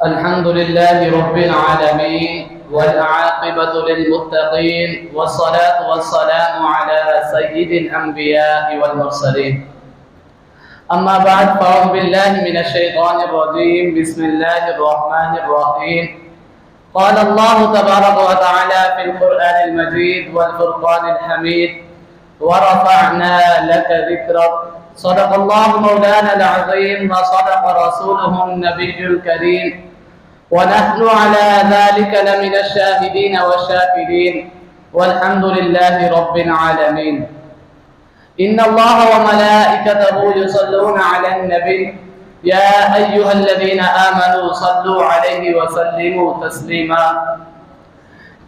الحمد لله رب العالمين والعاقبة للمتقين والصلاة والسلام على سيد الأنبياء والمرسلين. أما بعد فأعوذ بالله من الشيطان الرجيم. بسم الله الرحمن الرحيم. قال الله تبارك وتعالى في القرآن المجيد والفرقان الحميد: ورفعنا لك ذكرك. صدق الله مولانا العظيم وصدق رسوله النبي الكريم، ونحن على ذلك لمن الشاهدين والشاكرين، والحمد لله رب العالمين. إن الله وملائكته يصلون على النبي يا أيها الذين آمنوا صلوا عليه وسلموا تسليما।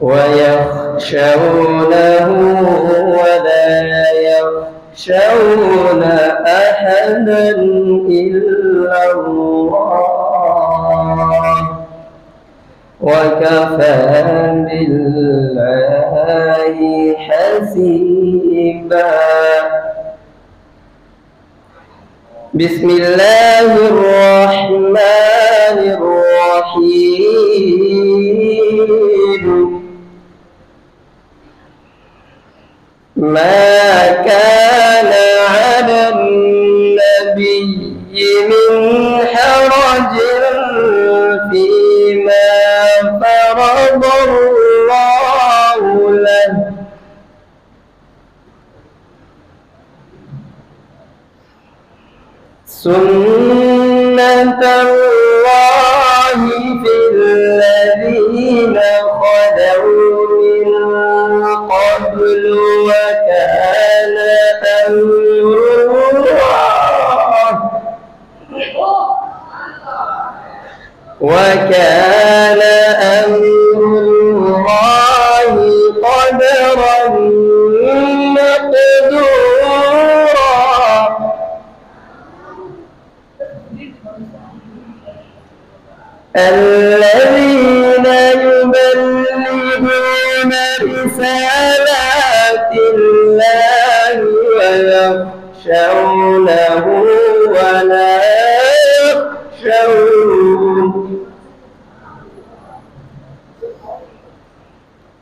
ويخشونه ولا يخشون أحدا إلا الله وكفى بالله حسيبا। بسم الله الرحمن الرحيم. ما كان على النبي من حرج فيما فرض الله له سنة الله في الذين خلوا من قبل وكان أمر الله قدرا مقدورا. الذين يبلغون رسالات الله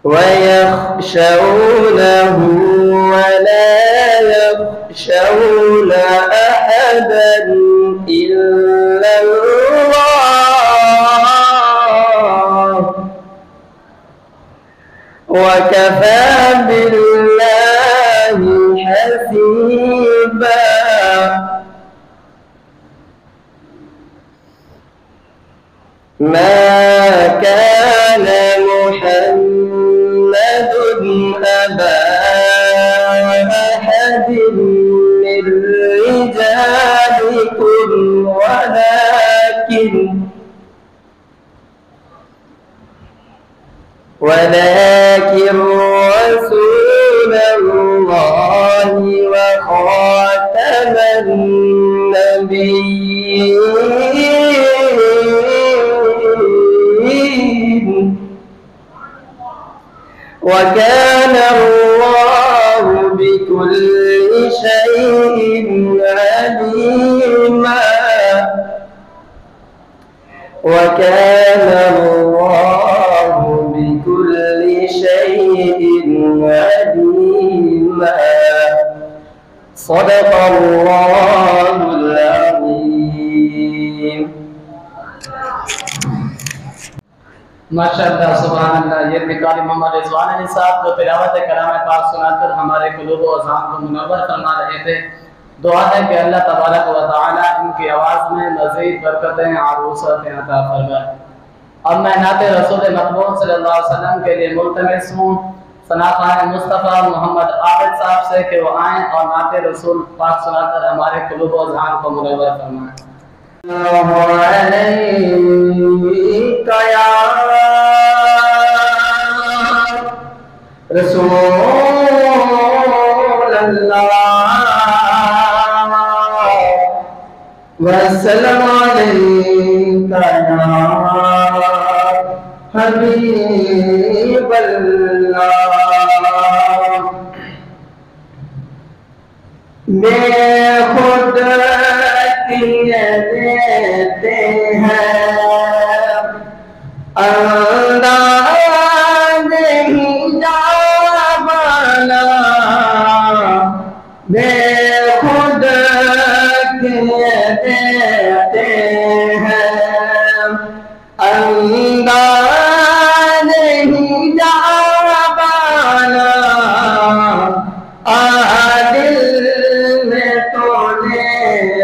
ويخشونه ولا يخشون أحدا إلا الله وكفى بالله حسيبا. ما كان محمد أبا أحد من رجالكم ولكن رسول الله وخاتم النبيين وكان الله بكل شيء عليما. وكان الله بكل شيء عليما. صدق الله العظيم. ماشاءاللہ سبحان اللہ. یہ بھی قاری محمد رضوان علی صاحب جو تلاوت کلام پاک سنا کر ہمارے قلوب و اذہان کو منور فرما رہے تھے. دعا ہے کہ اللہ تبارک و تعالی ان کی آواز میں مزید برکتیں عروسیں عطا فرمائے. اب میں نعت رسول مقبول صلی اللہ علیہ وسلم کے لیے ملتمس ہوں ثناءخوان مصطفیٰ محمد عابد صاحب سے کہ وہ آئیں اور نعت رسول پاک سنا کر ہمارے قلوب و اذہان کو منور فرمائیں. علیک یا رسول اللہ وسلم علیک یا حبیب اللہ. میں خود دیتے ہیں انداز حجابنا بے خود دیتے ہیں انداز حجابنا. دل میں تو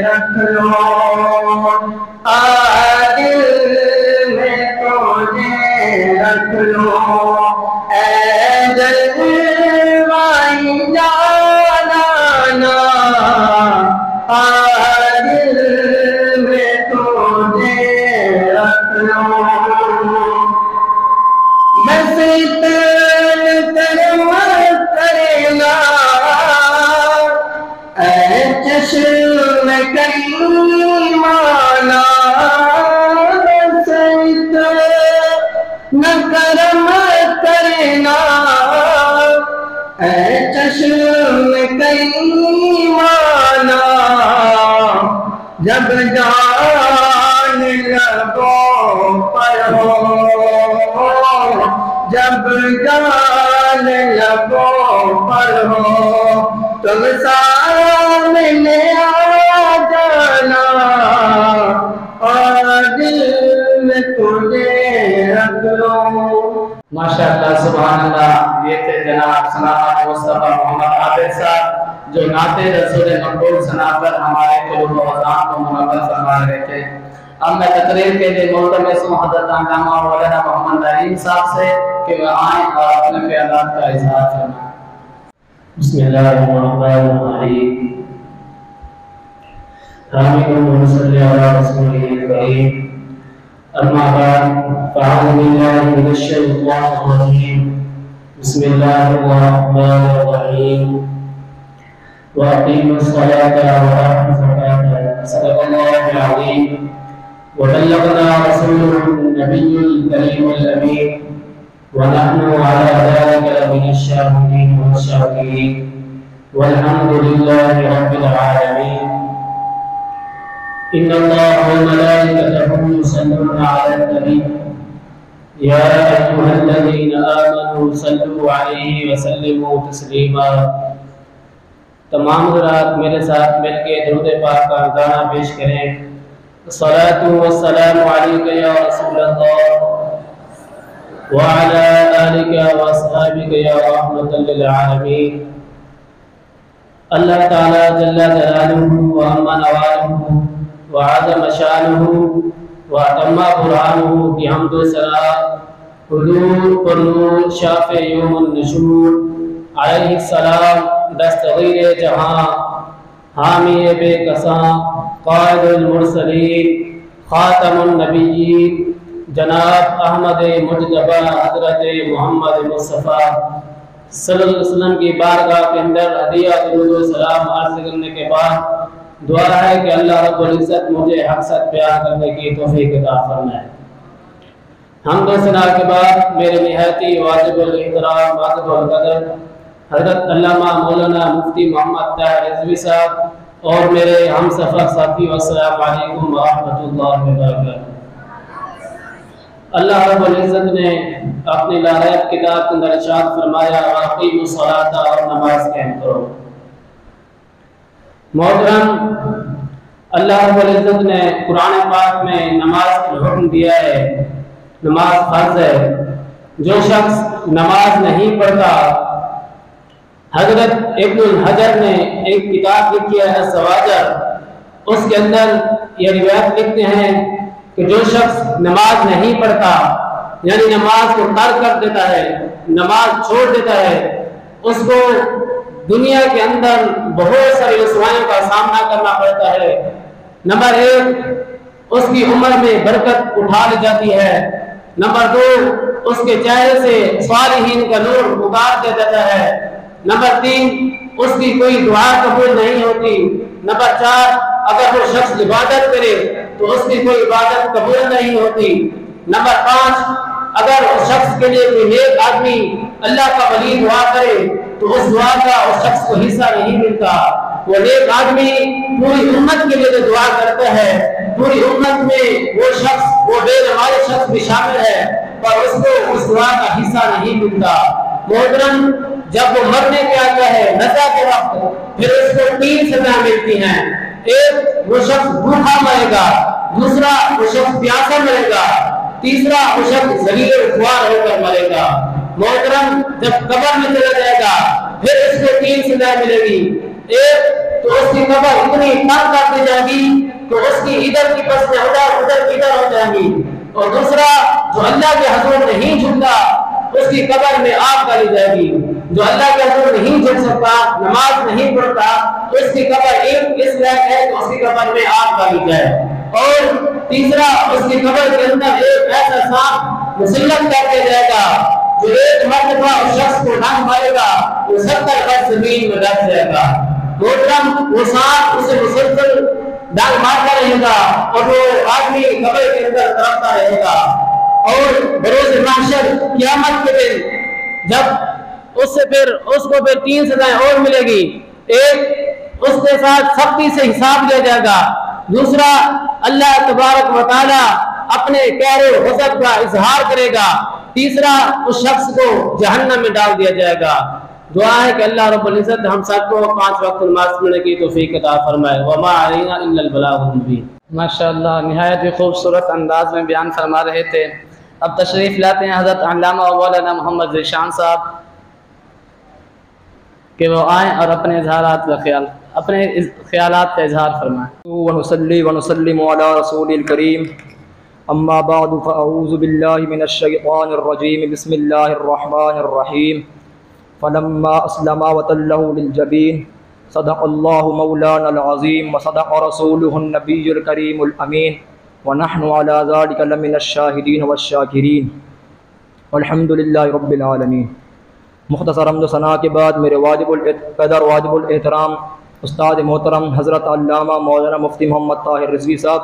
رکھ لو دل میں تو رکھ لو اے جلوائی جانانا. دل میں تو رکھ لو بس کرنا اے چشم کریمانہ. نہ کرم کرنا اے چشم کریمانہ. جب جان لبوں پر ہو جب جان لبوں پر ہو تم سامنے آ جانا اور دل میں تجھے رکھ لو. ماشاءاللہ سبحان اللہ. یہ تھے جناب ثناءخوان مصطفیٰ محمد عابد صاحب جو نعت رسول مقبول سنا کر ہمارے قلوب و اذہان کو منور فرما رہے تھے. اب میں تقریر کے لیے ملتمس ہوں حضرت علامہ مولانا محمد نعیم صاحب سے کہ وہ آئیں اور اپنے خیالات کا اظہار فرمائیں. بسم اللہ الرحمن الرحیم. حامد و صلی علی رسولہ الکریم. اما بعد فاعوذ باللہ من الشیطان الرجیم. بسم اللہ الرحمن الرحیم. وأقيموا الصلاة وآتوا الزكاة. صدق الله العظيم. وبلغنا رسوله النبي الكريم الأمين ونحن على ذلك لمن الشاهدين والشاكرين والحمد لله رب العالمين. إن الله وملائكته يصلون على النبي يا أيها الذين آمنوا صلوا عليه وسلموا تسلیما. تمام حضرات میرے ساتھ مل کے درود پاک کا گانا پیش کریں. الصلاۃ والسلام علیک یا رسول اللہ وعلی آلک واصحابک یا رحمۃ للعالمین. اللہ تعالی جل جلالہ وعم نوالہ وعظم شانہ واتم برہانہ کی حمد و ثنا حضور پر نور شافع یوم النشور علیہ السلام دستغیر جہاں حامی بے کساں قائد المرسلین خاتم النبیین جناب احمد مجتبی حضرت محمد مصطفیٰ صلی اللہ علیہ وسلم کی بارگاہ کے اندر ہدیہ درود و سلام عرض کرنے کے بعد دعا ہے کہ اللہ رب العزت مجھے حق سچ بیان کرنے کی توفیق عطا فرمائے. حمد و ثنا کے بعد میرے نہایتی واجب الاحترام واجب القدر حضرت علامہ مولانا مفتی محمد طاہر رضوی صاحب اور میرے ہم سفر ساتھی السلام علیکم ورحمۃ اللہ وبرکاتہ. اللہ رب العزت نے اپنی لارحت کتاب کے اندر ارشاد فرمایا واقیموا الصلاۃ اور نماز قائم کرو. محترم اللہ رب العزت نے قرآن پاک میں نماز کا حکم دیا ہے. نماز فرض ہے. جو شخص نماز نہیں پڑھتا، حضرت ابن الحجر نے ایک کتاب لکھی ہے الزواجر، اس کے اندر یہ روایت لکھتے ہیں کہ جو شخص نماز نہیں پڑھتا یعنی نماز کو ترک کر دیتا ہے، نماز چھوڑ دیتا ہے، اس کو دنیا کے اندر بہت ساری رسوائیوں کا سامنا کرنا پڑتا ہے. نمبر 1 اس کی عمر میں برکت اٹھا لی جاتی ہے. نمبر 2 اس کے چہرے سے صالحین کا نور اتار دیا جاتا ہے. نمبر 3 اس کی کوئی دعا قبول نہیں ہوتی. نمبر 4 اگر وہ شخص عبادت کرے تو اس کی کوئی عبادت قبول نہیں ہوتی. نمبر 5 اگر اس شخص کے لیے کوئی نیک آدمی اللہ کا ولی دعا کرے تو اس دعا کا اس شخص کو حصہ نہیں ملتا. وہ نیک آدمی پوری امت کے لیے دعا کرتا ہے، پوری امت میں وہ شخص، وہ بے نماز شخص بھی شامل ہے، پر اس کو اس دعا کا حصہ نہیں ملتا. محترم جب وہ مرنے کے آتا ہے نزا کے وقت، پھر اس کو 3 سزا ملتی ہیں. ایک وہ شخص بھوکا مرے گا، دوسرا وہ شخص پیاسا مرے گا، تیسرا وہ شخص ذلیل و خوار ہو کر مرے گا. محترم جب قبر میں چلا جائے گا پھر اس کو 3 سزائیں ملے گی. ایک تو اس کی قبر اتنی تنگ کر دی جائے گی تو اس کی ادھر کی پسیں ادھر ادھر ہو جائیں گی، اور دوسرا جو اللہ کے حضور نہیں جھکتا اس کی قبر میں آگ ڈالی جائے گی. جو اللہ کے حضور نہیں جھک سکتا، نماز نہیں پڑھتا، تو اس کی قبر اس لائق ہے کہ اس کی قبر میں آگ ڈالی جائے. اور تیسرا اس کی قبر کے اندر ایک ایسا سانپ مسلط کر دیا جائے گا جو ایک مرتبہ اس شخص کو ڈنگ مارے گا وہ 70 گز زمین میں ڈر جائے گا. محترم وہ سانپ اسے مسلسل ڈنگ مارتا رہے گا اور وہ آدمی قبر کے اندر تڑپتا رہے گا. اور بروز محشر قیامت کے دن جب اس کو پھر 3 سزائیں اور ملے گی. ایک اس کے ساتھ سختی سے حساب لیا جائے گا. دوسرا اللہ تبارک و تعالی اپنے قہر و غضب کا اظہار کرے گا. تیسرا اس شخص کو جہنم میں ڈال دیا جائے گا. دعا ہے کہ اللہ رب العزت ہم سب کو 5 وقت نماز پڑھنے کی توفیق عطا فرمائے. وما علینا الا البلاغ المبین. ماشاءاللہ نہایت ہی خوبصورت انداز میں بیان فرما رہے تھے. اب تشریف لاتے ہیں حضرت علامہ مولانا محمد ذیشان صاحب کہ وہ آئیں اور اپنے خیالات کا اظہار فرمائیں. ونصلي ونسلم على رسول الكريم اما بعد فاعوذ بالله من الشيطان الرجيم بسم الله الرحمن الرحيم فلما اسلم وتله للجبين صدق الله مولانا العظيم وصدق رسوله النبي الكريم الامين ونحن على ذلك لمن الشاهدين والشاكرين والحمد لله رب العالمين. مختصر حمد و ثنا کے بعد میرے واجب الاحترام استاد محترم حضرت علامہ مولانا مفتی محمد طاہر رضوی صاحب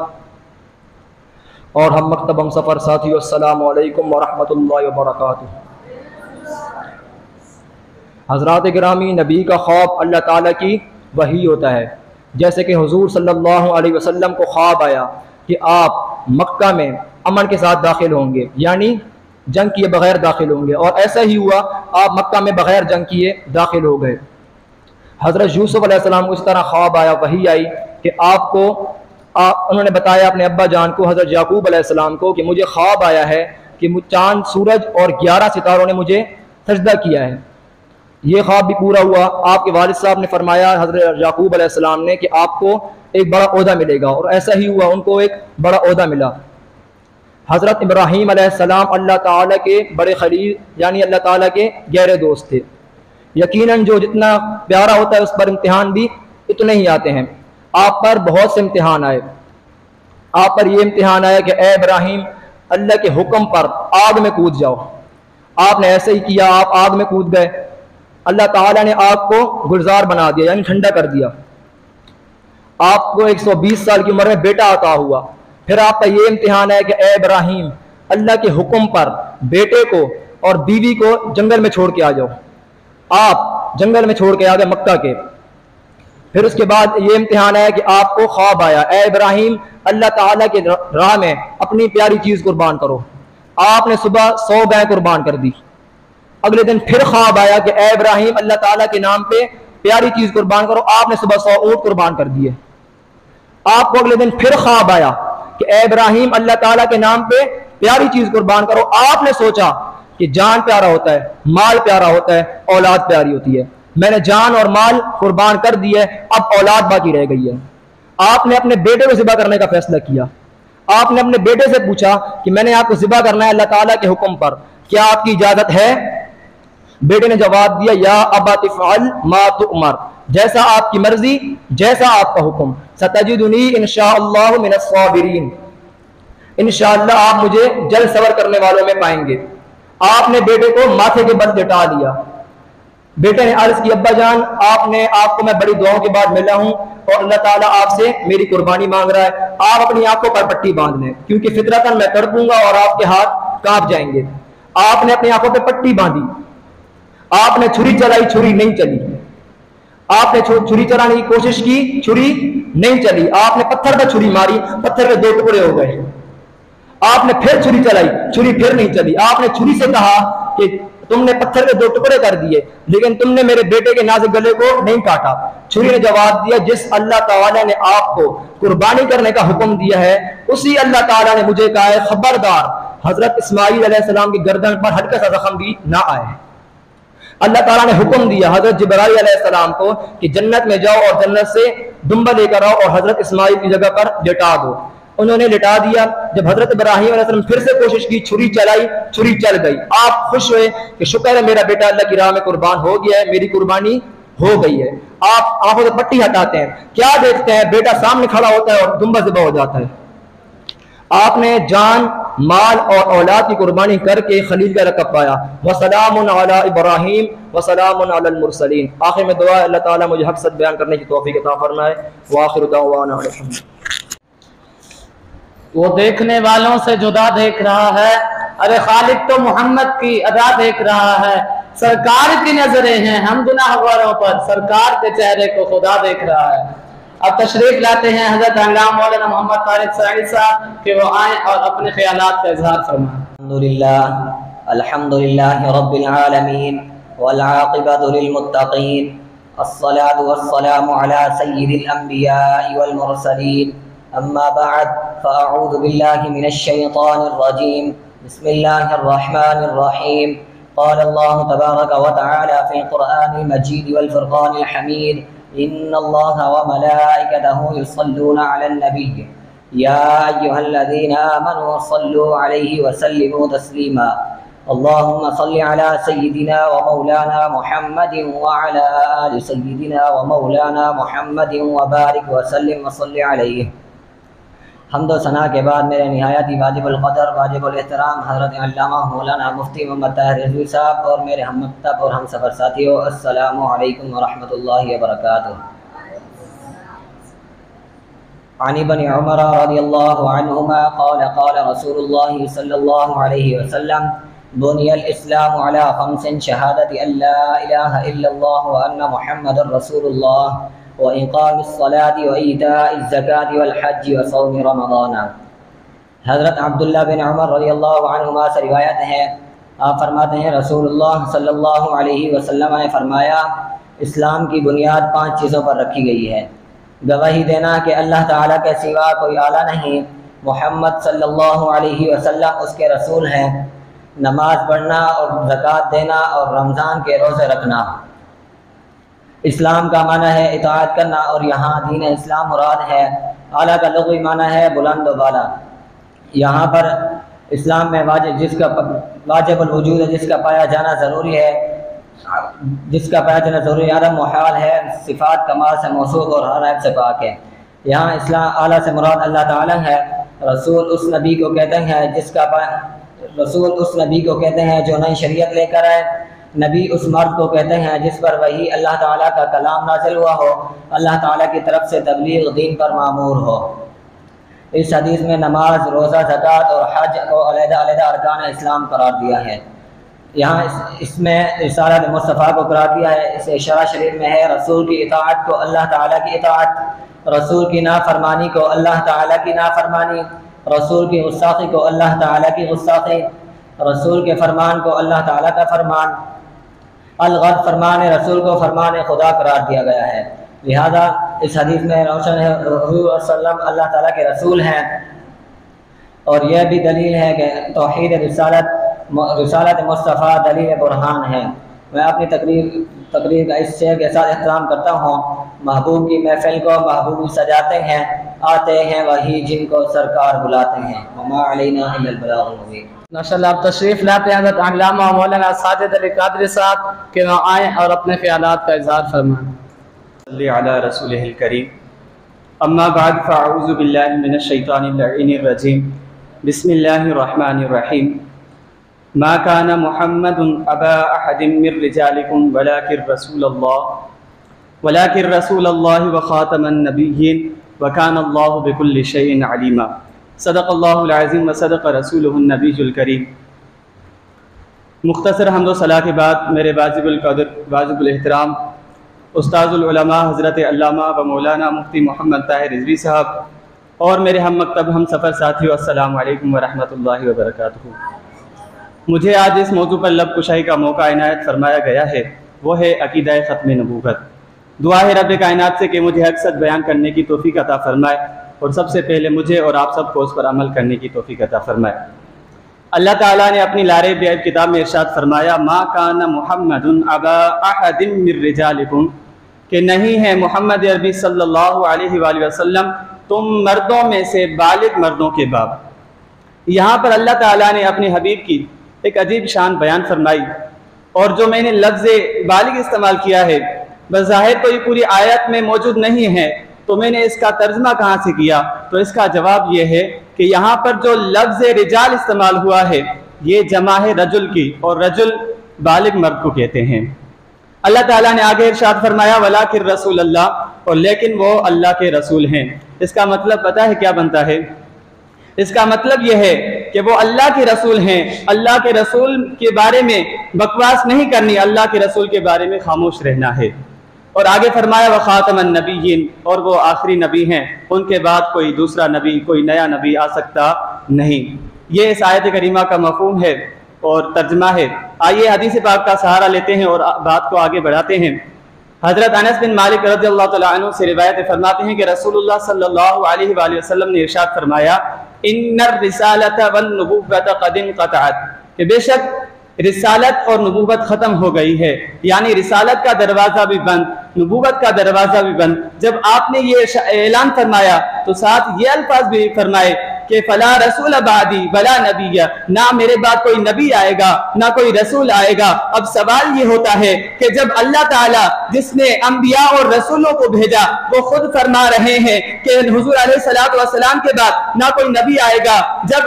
اور ہم مکتب ہم سفر ساتھیو، السلام علیکم ورحمۃ اللہ وبرکاتہ۔ حضرات گرامی، نبی کا خواب اللہ تعالیٰ کی وحی ہوتا ہے، جیسے کہ حضور صلی اللہ علیہ وسلم کو خواب آیا کہ آپ مکہ میں امن کے ساتھ داخل ہوں گے، یعنی جنگ کیے بغیر داخل ہوں گے، اور ایسا ہی ہوا، آپ مکہ میں بغیر جنگ کیے داخل ہو گئے۔ حضرت یوسف علیہ السلام کو اس طرح خواب آیا، وحی آئی کہ آپ کو انہوں نے بتایا اپنے ابا جان کو، حضرت یعقوب علیہ السلام کو، کہ مجھے خواب آیا ہے کہ چاند، سورج اور 11 ستاروں نے مجھے سجدہ کیا ہے۔ یہ خواب بھی پورا ہوا۔ آپ کے والد صاحب نے فرمایا حضرت یعقوب علیہ السلام نے کہ آپ کو ایک بڑا عہدہ ملے گا، اور ایسا ہی ہوا، ان کو ایک بڑا عہدہ ملا۔ حضرت ابراہیم علیہ السلام اللہ تعالیٰ کے بڑے خلیل، یعنی اللہ تعالیٰ کے گہرے دوست تھے۔ یقیناً جو جتنا پیارا ہوتا ہے اس پر امتحان بھی اتنے ہی آتے ہیں۔ آپ پر بہت سے امتحان آئے۔ آپ پر یہ امتحان آیا کہ اے ابراہیم، اللہ کے حکم پر آگ میں کود جاؤ۔ آپ نے ایسے ہی کیا، آپ آگ میں کود گئے۔ اللہ تعالیٰ نے آگ کو گلزار بنا دیا، یعنی ٹھنڈا کر دیا۔ آپ کو 120 سال کی عمر میں بیٹا عطا ہوا۔ پھر آپ کا یہ امتحان ہے کہ اے ابراہیم، اللہ کے حکم پر بیٹے کو اور بیوی کو جنگل میں چھوڑ کے آ جاؤ۔ آپ جنگل میں چھوڑ کے آ گئے مکہ کے۔ پھر اس کے بعد یہ امتحان ہے کہ آپ کو خواب آیا، اے ابراہیم، اللہ تعالیٰ کے راہ میں اپنی پیاری چیز قربان کرو۔ آپ نے صبح 100 گائے قربان کر دی۔ اگلے دن پھر خواب آیا کہ اے ابراہیم، اللہ تعالیٰ کے نام پہ پیاری چیز قربان کرو۔ آپ نے صبح 100 اونٹ قربان کر دیے۔ آپ کو اگلے دن پھر خواب آیا کہ اے ابراہیم، اللہ تعالیٰ کے نام پہ پیاری چیز قربان کرو۔ آپ نے سوچا کہ جان پیارا ہوتا ہے، مال پیارا ہوتا ہے، اولاد پیاری ہوتی ہے۔ میں نے جان اور مال قربان کر دی ہے، اب اولاد باقی رہ گئی ہے۔ آپ نے اپنے بیٹے کو ذبح کرنے کا فیصلہ کیا۔ آپ نے اپنے بیٹے سے پوچھا کہ میں نے آپ کو ذبح کرنا ہے اللہ تعالیٰ کے حکم پر، کیا آپ کی اجازت ہے؟ بیٹے نے جواب دیا، یا ابا تفعل ما تؤمر، جیسا آپ کی مرضی، جیسا آپ کا حکم، ستجدنی انشاءاللہ من الصابرین، انشاءاللہ آپ مجھے جلد صبر کرنے والوں میں پائیں گے۔ آپ نے بیٹے کو ماتھے کے بل لٹا دیا۔ بیٹے نے عرض کی، ابا جان، آپ کو میں بڑی دعاؤں کے بعد ملا ہوں، اور اللہ تعالیٰ آپ سے میری قربانی مانگ رہا ہے، آپ اپنی آنکھوں پر پٹی باندھ لیں، کیونکہ فطرتاً میں تڑپوں گا اور آپ کے ہاتھ کانپ جائیں گے۔ آپ نے اپنی آنکھوں پہ پٹی باندھی۔ آپ نے چھری چلائی، چھری نہیں چلی۔ آپ نے چھری چلانے کی کوشش کی، چھری نہیں چلی۔ آپ نے پتھر پہ چھری ماری، پتھر کے 2 ٹکڑے ہو گئے۔ آپ نے پھر چھری چلائی، چھری پھر نہیں چلی۔ آپ نے چھری سے کہا کہ تم نے پتھر کے 2 ٹکڑے کر دیے، لیکن تم نے میرے بیٹے کے نازک گلے کو نہیں کاٹا۔ چھری نے جواب دیا، جس اللہ تعالیٰ نے آپ کو قربانی کرنے کا حکم دیا ہے، اسی اللہ تعالیٰ نے مجھے کہا ہے خبردار حضرت اسماعیل علیہ السلام کی گردن پر ہلکا سا زخم بھی نہ آئے۔ اللہ تعالیٰ نے حکم دیا حضرت جبرائیل علیہ السلام کو کہ جنت میں جاؤ اور جنت سے دمبا لے کر آؤ اور حضرت اسماعیل کی جگہ پر لٹا دو۔ انہوں نے لٹا دیا۔ جب حضرت ابراہیم علیہ السلام پھر سے کوشش کی، چھری چلائی، چھری چل گئی۔ آپ خوش ہوئے کہ شکر ہے میرا بیٹا اللہ کی راہ میں قربان ہو گیا ہے، میری قربانی ہو گئی ہے۔ آپ آنکھوں سے پٹی ہٹاتے ہیں، کیا دیکھتے ہیں؟ بیٹا سامنے کھڑا ہوتا ہے اور دمبا ذبح ہو جاتا ہے۔ آپ نے جان، مال اور اولاد کی قربانی کر کے خلیل کا لقب پایا۔ وسلام علی ابراہیم وسلام علی المرسلین۔ آخر میں دعا ہے اللہ تعالیٰ مجھے حق سچ بیان کرنے کی توفیق عطا فرمائے۔ وآخر دعوانا الحمد۔ وہ دیکھنے والوں سے جدا دیکھ رہا ہے، ارے خالق تو محمد کی ادا دیکھ رہا ہے۔ سرکار کی نظریں ہیں ہم گناہ گاروں پر، سرکار کے چہرے کو خدا دیکھ رہا ہے۔ اب تشریف لاتے ہیں حضرت علامہ مولانا محمد طارق سعید صاحب کہ وہ آئیں اور اپنے خیالات کا اظہار فرمائیں۔ الحمدللہ رب العالمین والعاقبۃ للمتقین، الصلاة والسلام علی سید الانبیاء والمرسلین، اما بعد فاعوذ باللہ من الشیطان الرجیم، بسم اللہ الرحمن الرحیم۔ قال اللہ تبارک وتعالی فی القرآن المجید والفرقان الحمید، ان اللہ وملائکتہ یصلون علی النبی یا ایہا الذین آمنوا صلوا علیہ وسلموا تسلیما۔ اللہم صل علی سیدنا ومولانا محمد وعلی آل سیدنا ومولانا محمد وبارک وسلم وصل علیہ۔ حمد و ثناء کے بعد میرے نہایت ہی واجب القدر، واجب الاحترام حضرت علامہ مولانا مفتی محمد طاہر رضوی صاحب اور میرے ہم مکتب اور ہم سفر ساتھیوں، السلام علیکم ورحمۃ اللہ وبرکاتہ۔ عن ابن عمر رضی اللہ عنہما قال قال رسول اللہ صلی اللہ علیہ وسلم بني الإسلام على 5 شهادة أن لا إله إلا الله وأن محمد رسول الله وإقام الصلاة وإيتاء الزكاة والحج وصوم رمضان۔ حضرت عبداللہ بن عمر رضی اللہ عنہما سے روایت ہے، آپ فرماتے ہیں رسول اللہ صلی اللہ علیہ وسلم نے فرمایا اسلام کی بنیاد 5 چیزوں پر رکھی گئی ہے۔ گواہی دینا کہ اللہ تعالیٰ کے سوا کوئی اعلیٰ نہیں، محمد صلی اللہ علیہ وسلم اس کے رسول ہیں، نماز پڑھنا اور زکوٰۃ دینا اور رمضان کے روزے رکھنا۔ اسلام کا معنی ہے اطاعت کرنا، اور یہاں دین اسلام مراد ہے۔ اعلیٰ کا لغوی معنی ہے بلند و بالا۔ یہاں پر اسلام میں واجب الوجود ہے، جس کا پایا جانا ضروری ہے، عدم محال ہے، صفات کمال سے موصوف اور ہر عیب سے پاک ہے۔ یہاں اسلام اعلیٰ سے مراد اللہ تعالیٰ ہے۔ رسول اس نبی کو کہتے ہیں جو نئی شریعت لے کر آئے۔ نبی اس مرد کو کہتے ہیں جس پر وہی اللہ تعالیٰ کا کلام نازل ہوا ہو، اللہ تعالیٰ کی طرف سے تبلیغ دین پر مامور ہو۔ اس حدیث میں نماز، روزہ، زکوٰۃ اور حج کو علیحدہ علیحدہ ارکان اسلام قرار دیا ہے۔ یہاں اس میں رسالت مصطفیٰ کو قرار دیا ہے۔ اس اشارہ شریف میں ہے رسول کی اطاعت کو اللہ تعالیٰ کی اطاعت، رسول کی نافرمانی کو اللہ تعالیٰ کی نافرمانی، رسول کی گستاخی کو اللہ تعالیٰ کی گستاخی، رسول کے فرمان کو اللہ تعالیٰ کا فرمان۔ الغرض فرمان رسول کو فرمان خدا قرار دیا گیا ہے۔ لہذا اس حدیث میں روشن ہے حضور صلی اللہ علیہ وسلم اللہ تعالیٰ کے رسول ہیں، اور یہ بھی دلیل ہے کہ توحید رسالت مصطفیٰ دلیل برہان ہے۔ میں اپنی تقریر کا اس شعر کے ساتھ احترام کرتا ہوں۔ محبوب کی محفل کو محبوب سجاتے ہیں، آتے ہیں وہی جن کو سرکار بلاتے ہیں۔ وما علینا الا البلاغ المبین۔ ماشاءاللہ آپ تشریف لاتے ہیں حضرت علامہ مولانا ساجد علی قادری صاحب کہ وہ آئیں اور اپنے خیالات کا اظہار فرمائیں۔ صلی علی رسولہ الکریم، اما بعد فاعوذ باللہ من الشیطان اللعین الرجیم، بسم اللہ الرحمن الرحیم۔ ما كان محمد ابا احد من رجالکم ولكن رسول اللہ وخاتم النبیین وكان اللہ بكل شیء علیما۔ صدق اللہ العظیم وصدق رسولہ النبی الکریم۔ مختصر حمد و ثنا کے بعد میرے واجب القدر واجب الاحترام استاذ العلماء حضرت علامہ و مولانا مفتی محمد طاہر رضوی صاحب اور میرے ہم مکتب ہم سفر ساتھیو، السلام علیکم ورحمۃ اللہ وبرکاتہ۔ مجھے آج اس موضوع پر لب کشائی کا موقع عنایت فرمایا گیا ہے، وہ ہے عقیدہ ختم نبوت۔ دعا ہے رب کائنات سے کہ مجھے حق سچ بیان کرنے کی توفیق عطا فرمائے، اور سب سے پہلے مجھے اور آپ سب کو اس پر عمل کرنے کی توفیق عطا فرمائے۔ اللہ تعالیٰ نے اپنی لارے بیعت کتاب میں ارشاد فرمایا ما کان محمد ابا احد من رجالکم، کہ نہیں ہے محمد عربی صلی اللہ علیہ وآلہ وسلم تم مردوں میں سے بالغ مردوں کے باپ۔ یہاں پر اللہ تعالیٰ نے اپنے حبیب کی ایک عجیب شان بیان فرمائی، اور جو میں نے لفظ بالغ استعمال کیا ہے بظاہر تو یہ پوری آیت میں موجود نہیں ہے، تو میں نے اس کا ترجمہ کہاں سے کیا؟ تو اس کا جواب یہ ہے کہ یہاں پر جو لفظ رجال استعمال ہوا ہے یہ جمع ہے رجل کی، اور رجل بالغ مرد کو کہتے ہیں۔ اللہ تعالیٰ نے آگے ارشاد فرمایا وَلَٰكِن رسول اللہ، اور لیکن وہ اللہ کے رسول ہیں۔ اس کا مطلب پتہ ہے کیا بنتا ہے؟ اس کا مطلب یہ ہے کہ وہ اللہ کے رسول ہیں، اللہ کے رسول کے بارے میں بکواس نہیں کرنی، اللہ کے رسول کے بارے میں خاموش رہنا ہے۔ اور آگے فرمایا وخاتم النبیین، اور وہ آخری نبی ہیں، ان کے بعد کوئی دوسرا نبی، کوئی نیا نبی آ سکتا نہیں۔ یہ اس آیت کریمہ کا مفہوم ہے اور ترجمہ ہے۔ آئیے حدیث پاک کا سہارا لیتے ہیں اور بات کو آگے بڑھاتے ہیں۔ حضرت انس بن مالک رضی اللہ تعالیٰ عنہ سے روایت فرماتے ہیں کہ رسول اللہ صلی اللہ علیہ وآلہ وسلم نے ارشاد فرمایا ان الرسالۃ والنبوۃ قد انقطعت، کہ بے شک رسالت اور نبوت ختم ہو گئی ہے، یعنی رسالت کا دروازہ بھی بند، نبوت کا دروازہ بھی بند۔ جب آپ نے یہ اعلان فرمایا تو ساتھ یہ الفاظ بھی فرمائے کہ فلا رسول بعدی ولا نبی، نہ میرے بعد کوئی نبی آئے گا نہ کوئی رسول آئے گا۔ اب سوال یہ ہوتا ہے کہ جب اللہ تعالیٰ جس نے انبیاء اور رسولوں کو بھیجا وہ خود فرما رہے ہیں کہ حضور علیہ الصلوۃ والسلام کے بعد نہ کوئی نبی آئے گا، جب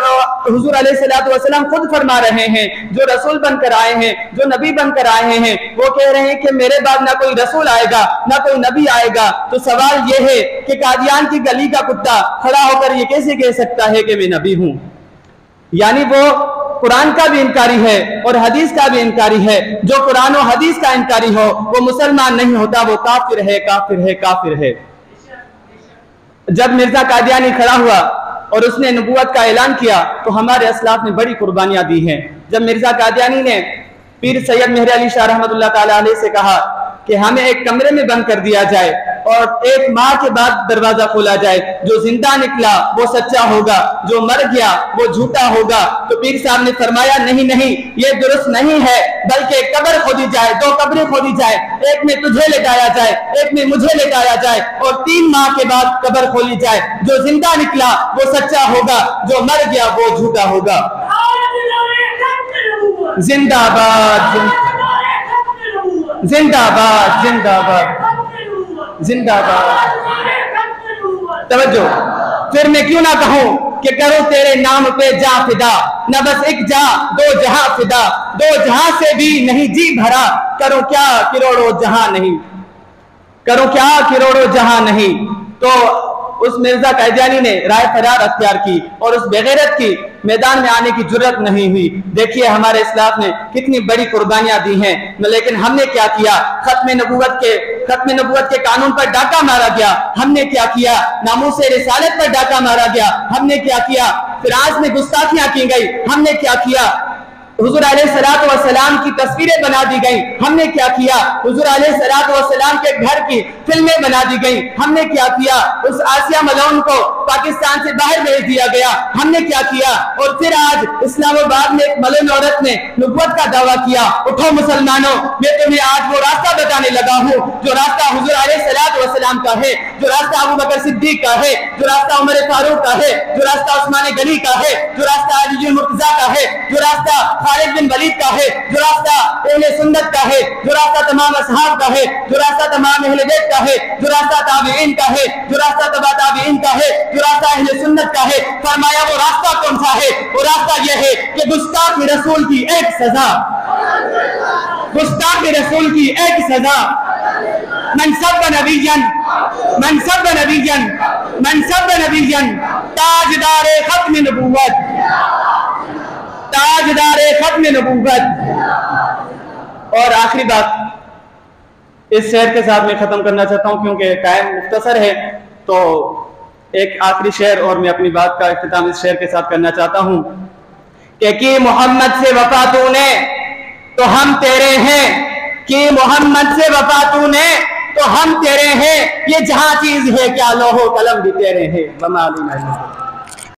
حضور علیہ الصلوۃ والسلام خود فرما رہے ہیں جو رسول بن کر آئے ہیں جو نبی بن کر آئے ہیں وہ کہہ رہے ہیں کہ میرے بعد نہ کوئی رسول آئے گا نہ کوئی نبی آئے گا، تو سوال یہ ہے کہ قادیان کی گلی کا کتا کھڑا ہو کر یہ کیسے کہہ سکتا ہے کہ میں نبی ہوں؟ یعنی وہ قرآن کا بھی انکاری ہے اور حدیث کا بھی انکاری ہے۔ جو قرآن و حدیث کا انکاری ہو وہ مسلمان نہیں ہوتا، وہ کافر ہے کافر ہے کافر ہے۔ جب مرزا قادیانی کھڑا ہوا اور اس نے نبوت کا اعلان کیا تو ہمارے اسلاف نے بڑی قربانیاں دی ہیں۔ جب مرزا قادیانی نے پیر سید مہر علی شاہ رحمۃ اللہ تعالیٰ علیہ سے کہا کہ ہمیں ایک کمرے میں بند کر دیا جائے اور 1 ماہ کے بعد دروازہ کھولا جائے، جو زندہ نکلا وہ سچا ہوگا، جو مر گیا وہ جھوٹا ہوگا، تو پیر صاحب نے فرمایا نہیں یہ درست نہیں ہے، بلکہ قبر کھودی جائے، 2 قبریں کھودی جائے، ایک میں تجھے لٹایا جائے ایک میں مجھے لٹایا جائے اور 3 ماہ کے بعد قبر کھولی جائے، جو زندہ نکلا وہ سچا ہوگا، جو مر گیا وہ جھوٹا ہوگا۔ زندہ باد زندہ باد زندہ باد زندہ باد۔ توجہ، پھر میں کیوں نہ کہوں کہ کرو تیرے نام پہ جا فدا، نہ بس ایک جا 2 جہاں فدا، 2 جہاں سے بھی نہیں جی بھرا، کرو کیا کروڑوں جہاں نہیں، کرو کیا کروڑوں جہاں نہیں۔ تو اس مرزا قادیانی نے رائے فرار اختیار کی اور اس بغیرت کی میدان میں آنے کی جرت نہیں ہوئی۔ دیکھیے ہمارے اسلاف نے کتنی بڑی قربانیاں دی ہیں، لیکن ہم نے کیا کیا؟ ختم نبوت کے قانون پر ڈاکہ مارا گیا، ہم نے کیا کیا؟ ناموس رسالت پر ڈاکہ مارا گیا، ہم نے کیا کیا؟ فراز میں گستاخیاں کی گئی، ہم نے کیا کیا؟ حضور علیہ الصلوۃ والسلام کی تصویریں بنا دی گئیں، ہم نے کیا کیا؟ حضور علیہ الصلوۃ والسلام کے گھر کی فلمیں بنا دی گئیں، ہم نے کیا کیا؟ اس آسیہ ملعون کو پاکستان سے باہر بھیج دیا گیا، ہم نے کیا کیا؟ اور پھر آج اسلام آباد میں ایک ملعون عورت نے نبوت کا دعویٰ کیا۔ اٹھو مسلمانوں، میں تمہیں آج وہ راستہ بتانے لگا ہوں جو راستہ حضور علیہ الصلوۃ والسلام کا ہے، جو راستہ ابو بکر صدیق کا ہے، جو راستہ عمر فاروق کا ہے، جو راستہ عثمان غنی کا ہے، جو راستہ علی مرتضیٰ کا ہے، جو راستہ خالد بن ولید کا ہے، جو راستہ اہل سنت کا ہے، جو راستہ تمام اصحاب کا ہے، جو راستہ تمام اہل بیت کا ہے، جو راستہ تابعین کا ہے، جو راستہ تبع تابعین کا ہے، جو راستہ اہل سنت کا ہے۔ فرمایا وہ راستہ کون سا ہے؟ وہ راستہ یہ ہے کہ گستاخ رسول کی ایک سزا، گستاخ رسول کی ایک سزا، من سب نبیًا تاجدار ختم نبوت، تاجدار ختم نبوت۔ اور آخری بات اس شعر کے ساتھ میں ختم کرنا چاہتا ہوں کیونکہ ٹائم مختصر ہے، تو ایک آخری شعر اور میں اپنی بات کا اختتام اس شعر کے ساتھ کرنا چاہتا ہوں کہ کی محمد سے وفا تو نے تو ہم تیرے ہیں، کی محمد سے وفا تو نے تو ہم تیرے ہیں، یہ جہاں چیز ہے کیا لوح و قلم بھی تیرے ہیں۔